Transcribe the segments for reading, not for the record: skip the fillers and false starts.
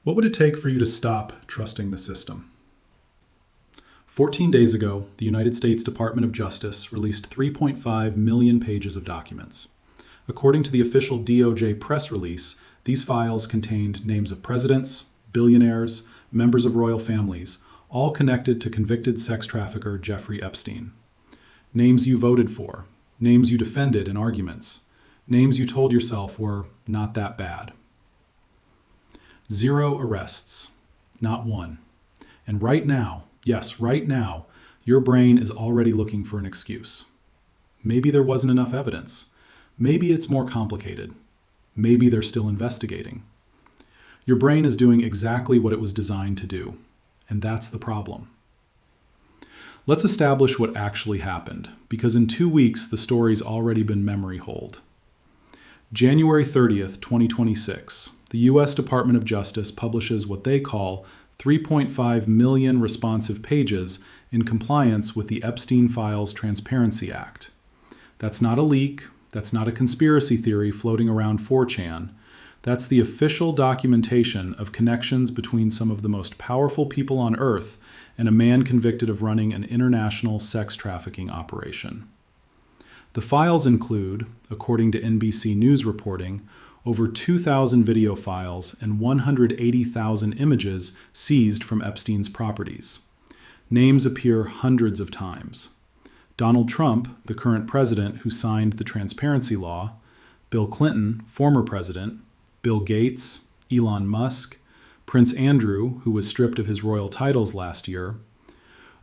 What would it take for you to stop trusting the system? 14 days ago, the United States Department of Justice released 3.5 million pages of documents. According to the official DOJ press release, these files contained names of presidents, billionaires, members of royal families, all connected to convicted sex trafficker Jeffrey Epstein. Names you voted for, names you defended in arguments, names you told yourself were not that bad. 0 arrests, not one. And right now, yes, right now, your brain is already looking for an excuse. Maybe there wasn't enough evidence. Maybe it's more complicated. Maybe they're still investigating. Your brain is doing exactly what it was designed to do, and that's the problem. Let's establish what actually happened, because in 2 weeks, the story's already been memory holed. January 30th, 2026, the U.S. Department of Justice publishes what they call 3.5 million responsive pages in compliance with the Epstein Files Transparency Act. That's not a leak. That's not a conspiracy theory floating around 4chan. That's the official documentation of connections between some of the most powerful people on Earth and a man convicted of running an international sex trafficking operation. The files include, according to NBC News reporting, over 2,000 video files and 180,000 images seized from Epstein's properties. Names appear hundreds of times. Donald Trump, the current president who signed the transparency law, Bill Clinton, former president, Bill Gates, Elon Musk, Prince Andrew, who was stripped of his royal titles last year.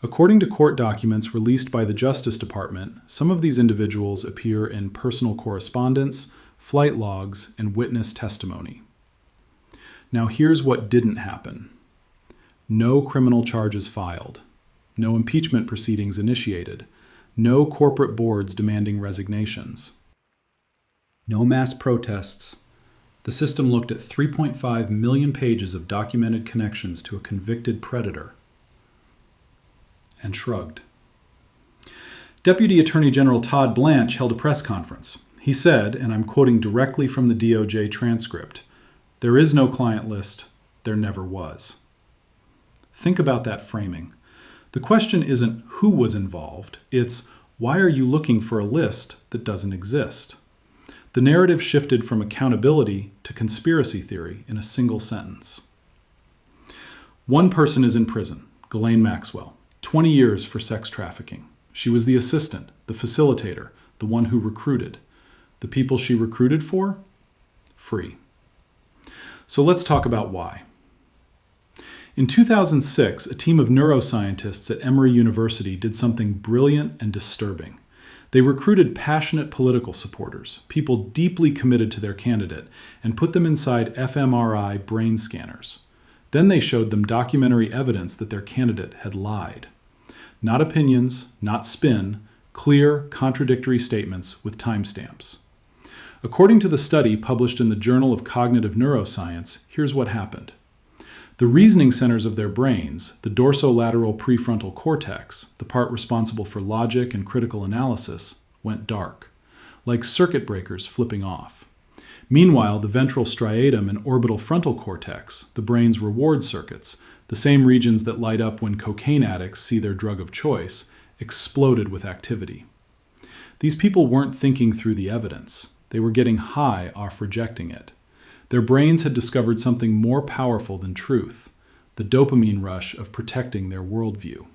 According to court documents released by the Justice Department, some of these individuals appear in personal correspondence, flight logs, and witness testimony. Now here's what didn't happen. No criminal charges filed. No impeachment proceedings initiated. No corporate boards demanding resignations. No mass protests. The system looked at 3.5 million pages of documented connections to a convicted predator and shrugged. Deputy Attorney General Todd Blanche held a press conference. He said, and I'm quoting directly from the DOJ transcript, "There is no client list. There never was." Think about that framing. The question isn't who was involved, it's why are you looking for a list that doesn't exist? The narrative shifted from accountability to conspiracy theory in a single sentence. One person is in prison, Ghislaine Maxwell, 20 years for sex trafficking. She was the assistant, the facilitator, the one who recruited. The people she recruited for? Free. So let's talk about why. In 2006, a team of neuroscientists at Emory University did something brilliant and disturbing. They recruited passionate political supporters, people deeply committed to their candidate, and put them inside fMRI brain scanners. Then they showed them documentary evidence that their candidate had lied. Not opinions, not spin, clear, contradictory statements with timestamps. According to the study published in the Journal of Cognitive Neuroscience, here's what happened. The reasoning centers of their brains, the dorsolateral prefrontal cortex, the part responsible for logic and critical analysis, went dark, like circuit breakers flipping off. Meanwhile, the ventral striatum and orbital frontal cortex, the brain's reward circuits, the same regions that light up when cocaine addicts see their drug of choice, exploded with activity. These people weren't thinking through the evidence. They were getting high off rejecting it. Their brains had discovered something more powerful than truth, the dopamine rush of protecting their worldview.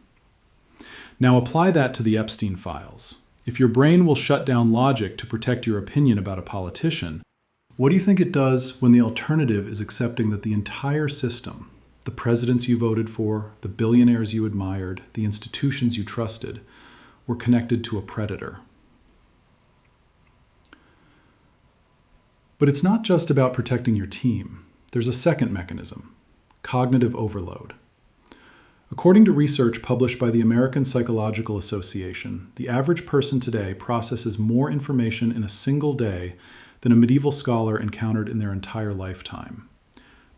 Now apply that to the Epstein files. If your brain will shut down logic to protect your opinion about a politician, what do you think it does when the alternative is accepting that the entire system, the presidents you voted for, the billionaires you admired, the institutions you trusted, were connected to a predator? But it's not just about protecting your team. There's a second mechanism, cognitive overload. According to research published by the American Psychological Association, the average person today processes more information in a single day than a medieval scholar encountered in their entire lifetime.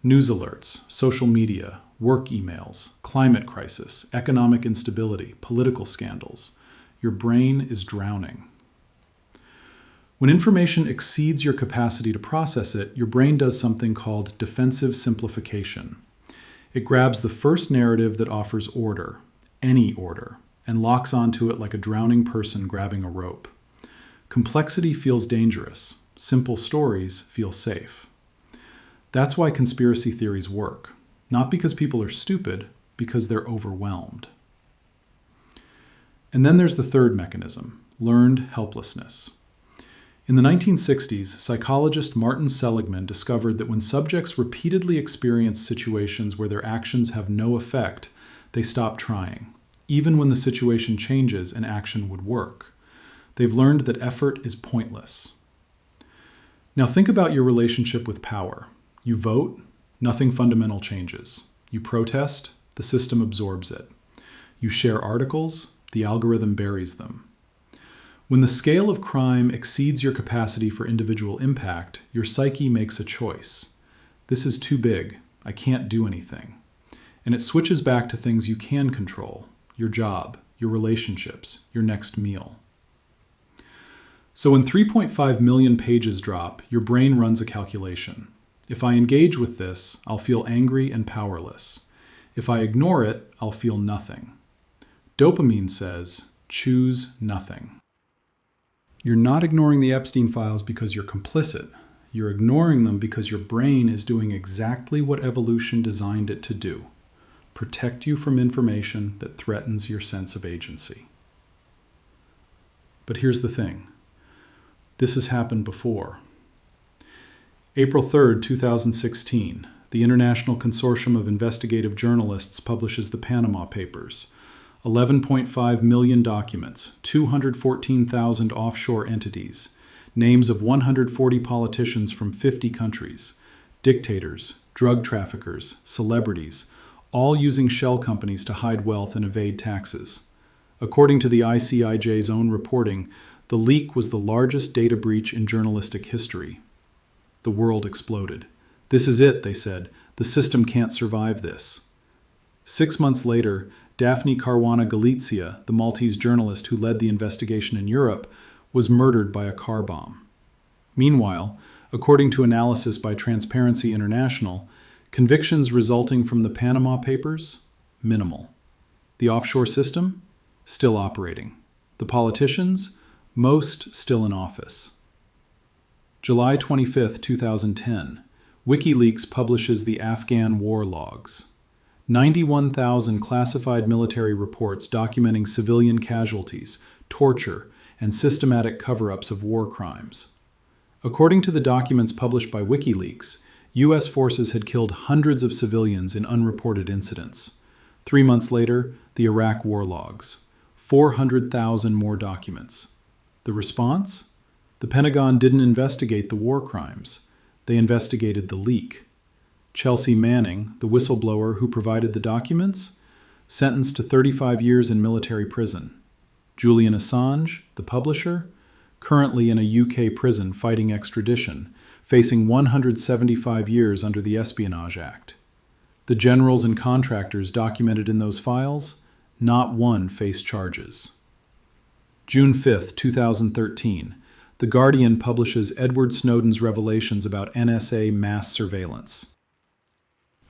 News alerts, social media, work emails, climate crisis, economic instability, political scandals. Your brain is drowning. When information exceeds your capacity to process it, your brain does something called defensive simplification. It grabs the first narrative that offers order, any order, and locks onto it like a drowning person grabbing a rope. Complexity feels dangerous. Simple stories feel safe. That's why conspiracy theories work. Not because people are stupid, because they're overwhelmed. And then there's the third mechanism, learned helplessness. In the 1960s, psychologist Martin Seligman discovered that when subjects repeatedly experience situations where their actions have no effect, they stop trying, even when the situation changes and action would work. They've learned that effort is pointless. Now think about your relationship with power. You vote, nothing fundamental changes. You protest, the system absorbs it. You share articles, the algorithm buries them. When the scale of crime exceeds your capacity for individual impact, your psyche makes a choice. This is too big. I can't do anything. And it switches back to things you can control, your job, your relationships, your next meal. So when 3.5 million pages drop, your brain runs a calculation. If I engage with this, I'll feel angry and powerless. If I ignore it, I'll feel nothing. Dopamine says, choose nothing. You're not ignoring the Epstein files because you're complicit. You're ignoring them because your brain is doing exactly what evolution designed it to do: protect you from information that threatens your sense of agency. But here's the thing. This has happened before. April 3rd, 2016, the International Consortium of Investigative Journalists publishes the Panama Papers. 11.5 million documents, 214,000 offshore entities, names of 140 politicians from 50 countries, dictators, drug traffickers, celebrities, all using shell companies to hide wealth and evade taxes. According to the ICIJ's own reporting, the leak was the largest data breach in journalistic history. The world exploded. This is it, they said. The system can't survive this. 6 months later, Daphne Caruana Galizia, the Maltese journalist who led the investigation in Europe, was murdered by a car bomb. Meanwhile, according to analysis by Transparency International, convictions resulting from the Panama Papers? Minimal. The offshore system? Still operating. The politicians? Most still in office. July 25, 2010, WikiLeaks publishes the Afghan war logs. 91,000 classified military reports documenting civilian casualties, torture, and systematic cover-ups of war crimes. According to the documents published by WikiLeaks, U.S. forces had killed hundreds of civilians in unreported incidents. 3 months later, the Iraq war logs. 400,000 more documents. The response? The Pentagon didn't investigate the war crimes. They investigated the leak. Chelsea Manning, the whistleblower who provided the documents, sentenced to 35 years in military prison. Julian Assange, the publisher, currently in a UK prison fighting extradition, facing 175 years under the Espionage Act. The generals and contractors documented in those files, not one faced charges. June 5, 2013, The Guardian publishes Edward Snowden's revelations about NSA mass surveillance.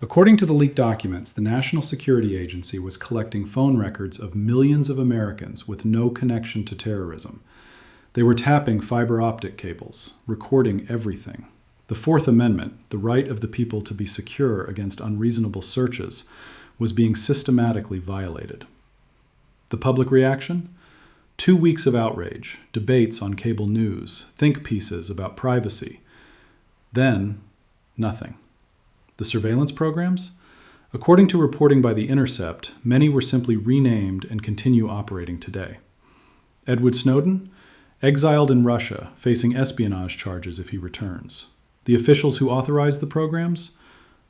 According to the leaked documents, the National Security Agency was collecting phone records of millions of Americans with no connection to terrorism. They were tapping fiber optic cables, recording everything. The Fourth Amendment, the right of the people to be secure against unreasonable searches, was being systematically violated. The public reaction? 2 weeks of outrage, debates on cable news, think pieces about privacy. Then, nothing. The surveillance programs? According to reporting by The Intercept, many were simply renamed and continue operating today. Edward Snowden? Exiled in Russia, facing espionage charges if he returns. The officials who authorized the programs?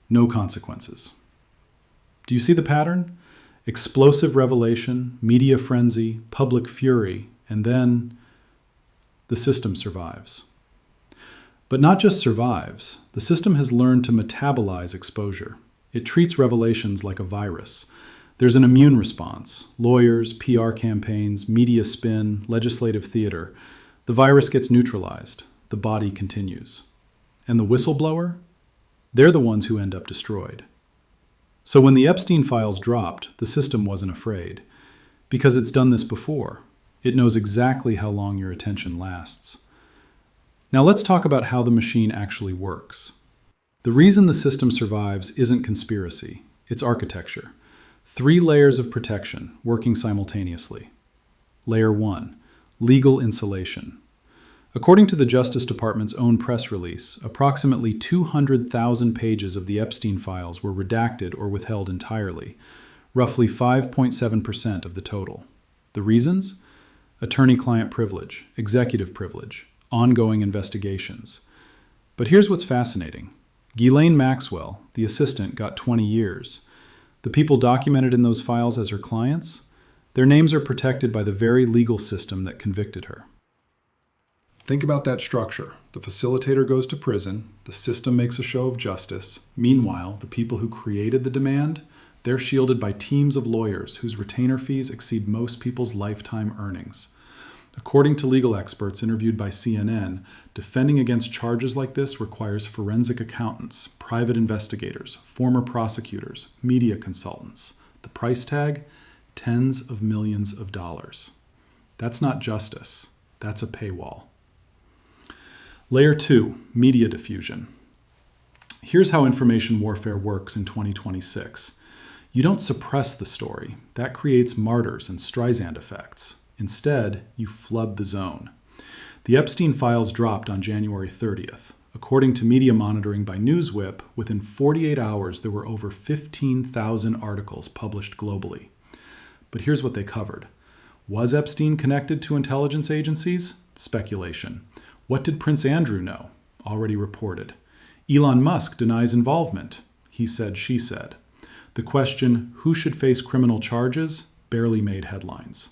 No consequences. Do you see the pattern? Explosive revelation, media frenzy, public fury, and then the system survives. But not just survives, the system has learned to metabolize exposure. It treats revelations like a virus. There's an immune response: lawyers, PR campaigns, media spin, legislative theater. The virus gets neutralized. The body continues. And the whistleblower? They're the ones who end up destroyed. So when the Epstein files dropped, the system wasn't afraid. Because it's done this before. It knows exactly how long your attention lasts. Now let's talk about how the machine actually works. The reason the system survives isn't conspiracy, it's architecture. 3 layers of protection working simultaneously. Layer 1, legal insulation. According to the Justice Department's own press release, approximately 200,000 pages of the Epstein files were redacted or withheld entirely, roughly 5.7% of the total. The reasons? Attorney-client privilege, executive privilege, ongoing investigations. But here's what's fascinating. Ghislaine Maxwell, the assistant, got 20 years. The people documented in those files as her clients, their names are protected by the very legal system that convicted her. Think about that structure. The facilitator goes to prison, the system makes a show of justice. Meanwhile, the people who created the demand, they're shielded by teams of lawyers whose retainer fees exceed most people's lifetime earnings. According to legal experts interviewed by CNN, defending against charges like this requires forensic accountants, private investigators, former prosecutors, media consultants. The price tag? Tens of millions of dollars. That's not justice. That's a paywall. Layer 2, media diffusion. Here's how information warfare works in 2026. You don't suppress the story. That creates martyrs and Streisand effects. Instead, you flood the zone. The Epstein files dropped on January 30th. According to media monitoring by Newswhip, within 48 hours there were over 15,000 articles published globally. But here's what they covered. Was Epstein connected to intelligence agencies? Speculation. What did Prince Andrew know? Already reported. Elon Musk denies involvement. He said, she said. The question, who should face criminal charges, barely made headlines.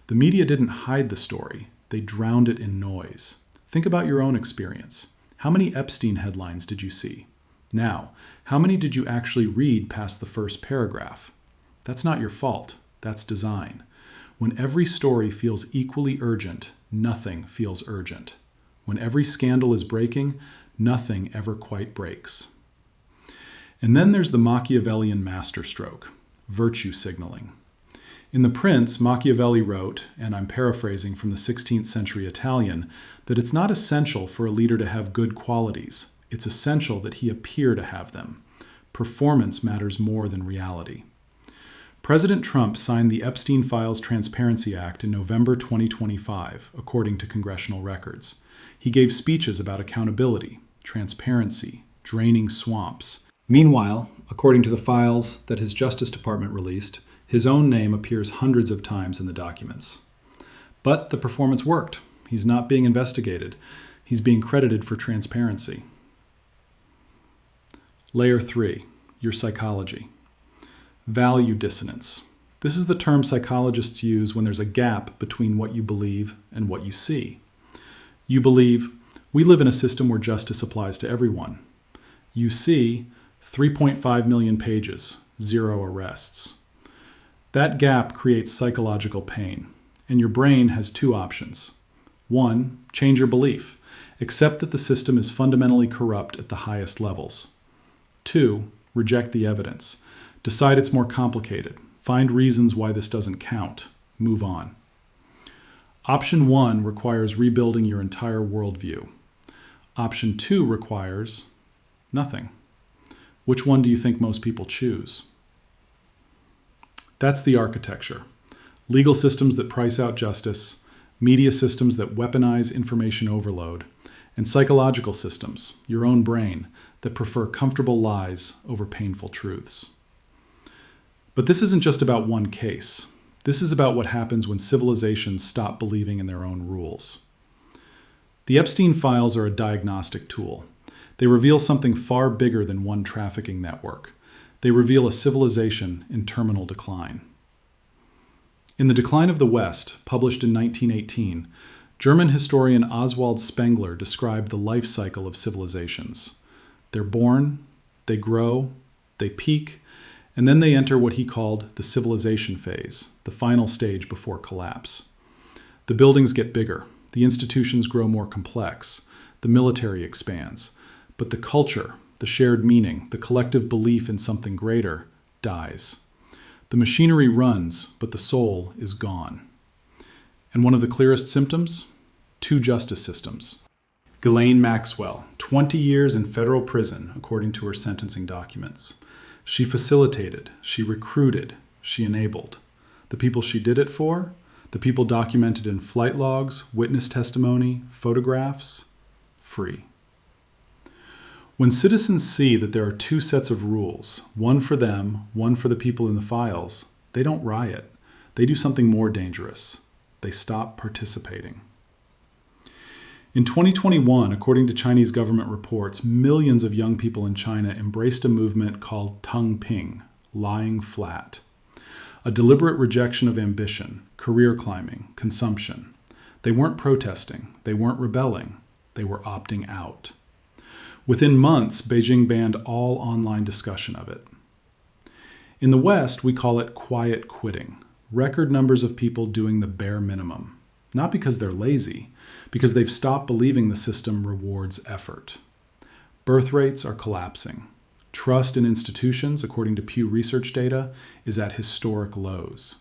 The media didn't hide the story. They drowned it in noise. Think about your own experience. How many Epstein headlines did you see? Now, how many did you actually read past the first paragraph? That's not your fault. That's design. When every story feels equally urgent, nothing feels urgent. When every scandal is breaking, nothing ever quite breaks. And then there's the Machiavellian masterstroke, virtue signaling. In The Prince, Machiavelli wrote, and I'm paraphrasing from the 16th century Italian, that it's not essential for a leader to have good qualities. It's essential that he appear to have them. Performance matters more than reality. President Trump signed the Epstein Files Transparency Act in November 2025, according to congressional records. He gave speeches about accountability, transparency, draining swamps. Meanwhile, according to the files that his Justice Department released, his own name appears hundreds of times in the documents. But the performance worked. He's not being investigated. He's being credited for transparency. Layer 3, your psychology. Value dissonance. This is the term psychologists use when there's a gap between what you believe and what you see. You believe, we live in a system where justice applies to everyone. You see, 3.5 million pages, 0 arrests. That gap creates psychological pain, and your brain has 2 options. 1, change your belief. Accept that the system is fundamentally corrupt at the highest levels. 2, reject the evidence. Decide it's more complicated. Find reasons why this doesn't count. Move on. Option 1 requires rebuilding your entire worldview. Option 2 requires nothing. Which one do you think most people choose? That's the architecture. Legal systems that price out justice, media systems that weaponize information overload, and psychological systems, your own brain, that prefer comfortable lies over painful truths. But this isn't just about one case. This is about what happens when civilizations stop believing in their own rules. The Epstein files are a diagnostic tool. They reveal something far bigger than one trafficking network. They reveal a civilization in terminal decline. In The Decline of the West, published in 1918, German historian Oswald Spengler described the life cycle of civilizations. They're born, they grow, they peak, and then they enter what he called the civilization phase, the final stage before collapse. The buildings get bigger, The institutions grow more complex. The military expands. But the culture, the shared meaning, the collective belief in something greater dies. The machinery runs, but the soul is gone. And one of the clearest symptoms? 2 justice systems. Ghislaine Maxwell, 20 years in federal prison, according to her sentencing documents. She facilitated, she recruited, she enabled. The people she did it for? The people documented in flight logs, witness testimony, photographs? Free. When citizens see that there are 2 sets of rules, one for them, one for the people in the files, they don't riot. They do something more dangerous. They stop participating. In 2021, according to Chinese government reports, millions of young people in China embraced a movement called Tung Ping, lying flat. A deliberate rejection of ambition, career climbing, consumption. They weren't protesting. They weren't rebelling. They were opting out. Within months, Beijing banned all online discussion of it. In the West, we call it quiet quitting. Record numbers of people doing the bare minimum. Not because they're lazy, because they've stopped believing the system rewards effort. Birth rates are collapsing. Trust in institutions, according to Pew Research data, is at historic lows.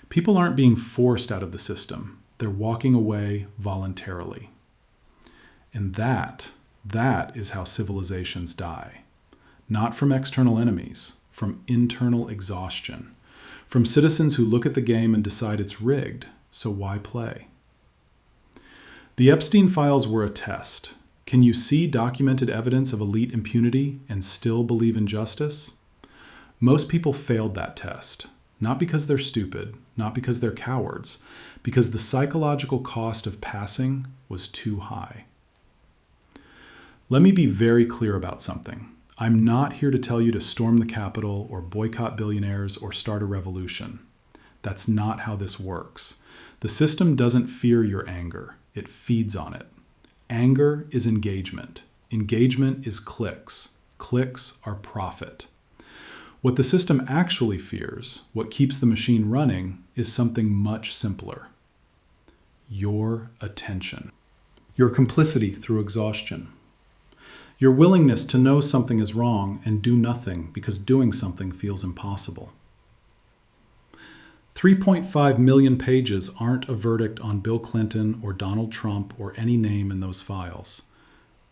People aren't being forced out of the system. They're walking away voluntarily. And that is how civilizations die. Not from external enemies, from internal exhaustion. From citizens who look at the game and decide it's rigged, so why play? The Epstein files were a test. Can you see documented evidence of elite impunity and still believe in justice? Most people failed that test, not because they're stupid, not because they're cowards, because the psychological cost of passing was too high. Let me be very clear about something. I'm not here to tell you to storm the Capitol or boycott billionaires or start a revolution. That's not how this works. The system doesn't fear your anger. It feeds on it. Anger is engagement. Engagement is clicks. Clicks are profit. What the system actually fears, what keeps the machine running, is something much simpler. Your attention. Your complicity through exhaustion. Your willingness to know something is wrong and do nothing because doing something feels impossible. 3.5 million pages aren't a verdict on Bill Clinton or Donald Trump or any name in those files.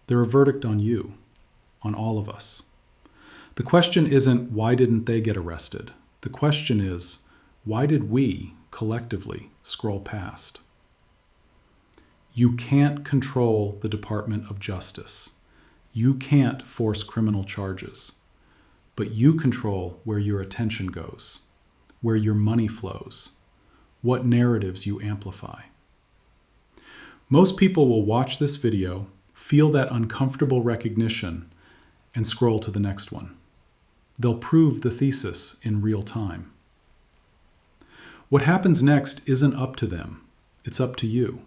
They're a verdict on you, on all of us. The question isn't, why didn't they get arrested? The question is, why did we, collectively, scroll past? You can't control the Department of Justice. You can't force criminal charges. But you control where your attention goes, where your money flows, what narratives you amplify. Most people will watch this video, feel that uncomfortable recognition, and scroll to the next one. They'll prove the thesis in real time. What happens next isn't up to them. It's up to you.